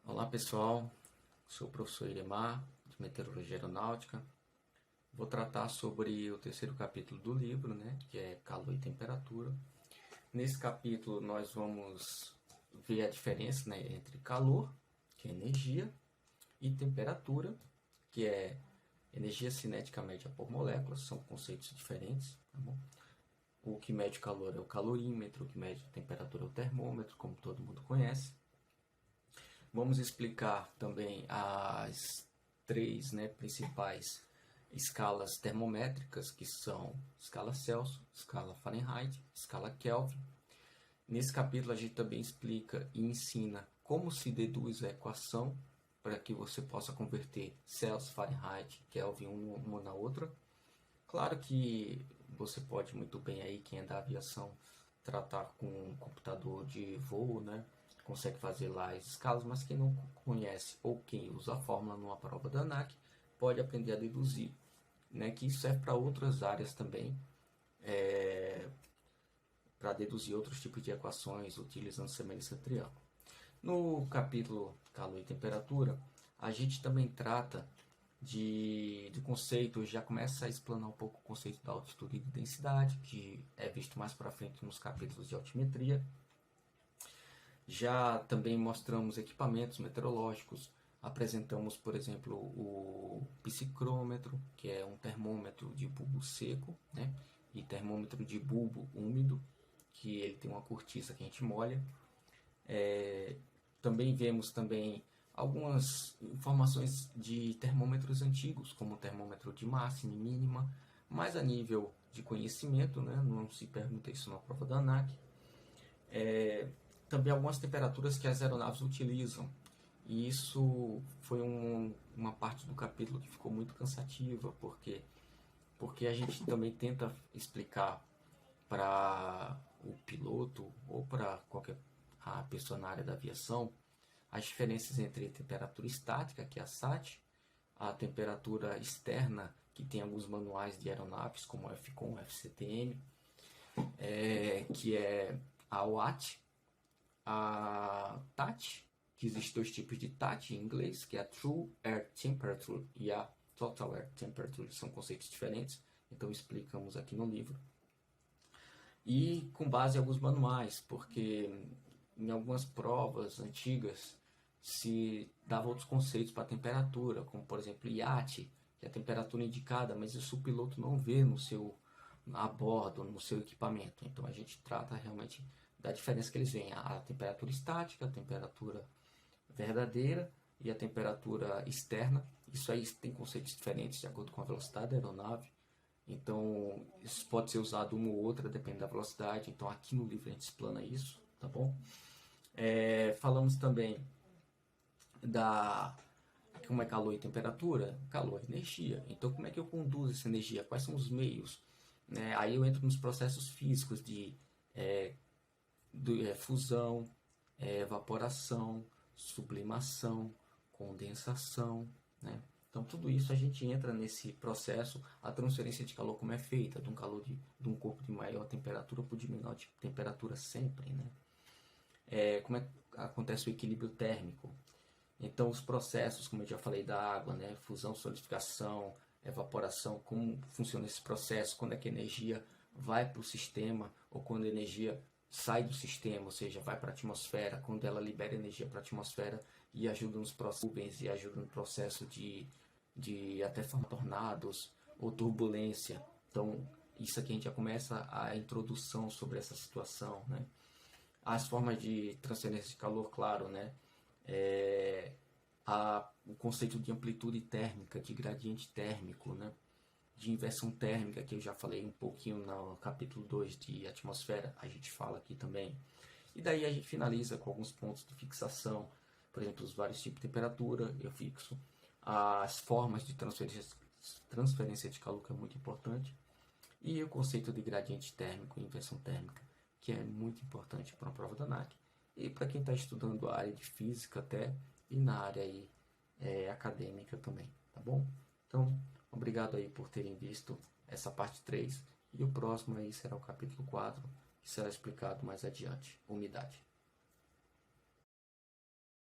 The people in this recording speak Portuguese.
Olá pessoal, sou o professor Iremar, de Meteorologia Aeronáutica. Vou tratar sobre o terceiro capítulo do livro, que é Calor e Temperatura. Nesse capítulo nós vamos ver a diferença, entre calor, que é energia, e temperatura, que é energia cinética média por molécula. São conceitos diferentes, tá bom? O que mede o calor é o calorímetro, o que mede a temperatura é o termômetro, como todo mundo conhece. Vamos explicar também as três principais escalas termométricas, que são escala Celsius, escala Fahrenheit, escala Kelvin. Nesse capítulo a gente também explica e ensina como se deduz a equação para que você possa converter Celsius, Fahrenheit, Kelvin uma na outra. Claro que você pode muito bem aí, quem é da aviação, tratar com um computador de voo, consegue fazer lá as escalas, mas quem não conhece ou quem usa a fórmula numa prova da ANAC pode aprender a deduzir, que isso serve para outras áreas também, para deduzir outros tipos de equações utilizando semelhança de triângulo. No capítulo Calor e Temperatura, a gente também trata de conceito, já começa a explanar um pouco o conceito da altitude e de densidade, que é visto mais para frente nos capítulos de altimetria. Já também mostramos equipamentos meteorológicos, apresentamos, por exemplo, o psicrômetro, que é um termômetro de bulbo seco, e termômetro de bulbo úmido, que ele tem uma cortiça que a gente molha. Também vemos algumas informações de termômetros antigos, como o termômetro de máxima e mínima, mas a nível de conhecimento, não se pergunta isso na prova da ANAC. Também algumas temperaturas que as aeronaves utilizam, e isso foi uma parte do capítulo que ficou muito cansativa, porque a gente também tenta explicar para o piloto ou para qualquer pessoa na área da aviação as diferenças entre a temperatura estática, que é a SAT, a temperatura externa, que tem alguns manuais de aeronaves, como o FCOM, o FCTM, que é a WAT, a TAT, que existem dois tipos de TAT em inglês, que é a True Air Temperature e a Total Air Temperature, são conceitos diferentes, então explicamos aqui no livro. E com base em alguns manuais, porque em algumas provas antigas se dava outros conceitos para a temperatura, como por exemplo IAT, que é a temperatura indicada, mas isso o piloto não vê a bordo, no seu equipamento. Então a gente trata realmente da diferença que eles veem, a temperatura estática, a temperatura verdadeira e a temperatura externa. Isso aí tem conceitos diferentes de acordo com a velocidade da aeronave. Então, isso pode ser usado uma ou outra, dependendo da velocidade. Então, aqui no livro a gente explana isso, tá bom? Falamos também como é calor e temperatura. Calor é energia. Então, como é que eu conduzo essa energia? Quais são os meios? Aí eu entro nos processos físicos de fusão, evaporação, sublimação, condensação, Então tudo isso a gente entra nesse processo. A transferência de calor como é feita, de um corpo de maior temperatura para de menor temperatura sempre, como é que acontece o equilíbrio térmico. Então os processos, como eu já falei, da água, fusão, solidificação, evaporação, como funciona esse processo, quando é que a energia vai para o sistema ou quando a energia sai do sistema, ou seja, vai para a atmosfera, quando ela libera energia para a atmosfera e ajuda nos processos e ajuda no processo de até formar tornados ou turbulência. Então, isso aqui a gente já começa a introdução sobre essa situação, As formas de transferência de calor, claro, o conceito de amplitude térmica, de gradiente térmico, de inversão térmica, que eu já falei um pouquinho no capítulo 2 de atmosfera, a gente fala aqui também. E daí a gente finaliza com alguns pontos de fixação, por exemplo, os vários tipos de temperatura, eu fixo as formas de transferência de calor, que é muito importante, e o conceito de gradiente térmico e inversão térmica, que é muito importante para uma prova da ANAC, e para quem está estudando a área de física até, e na área aí, acadêmica também, tá bom? Então, obrigado aí por terem visto essa parte 3, e o próximo aí será o capítulo 4, que será explicado mais adiante, umidade.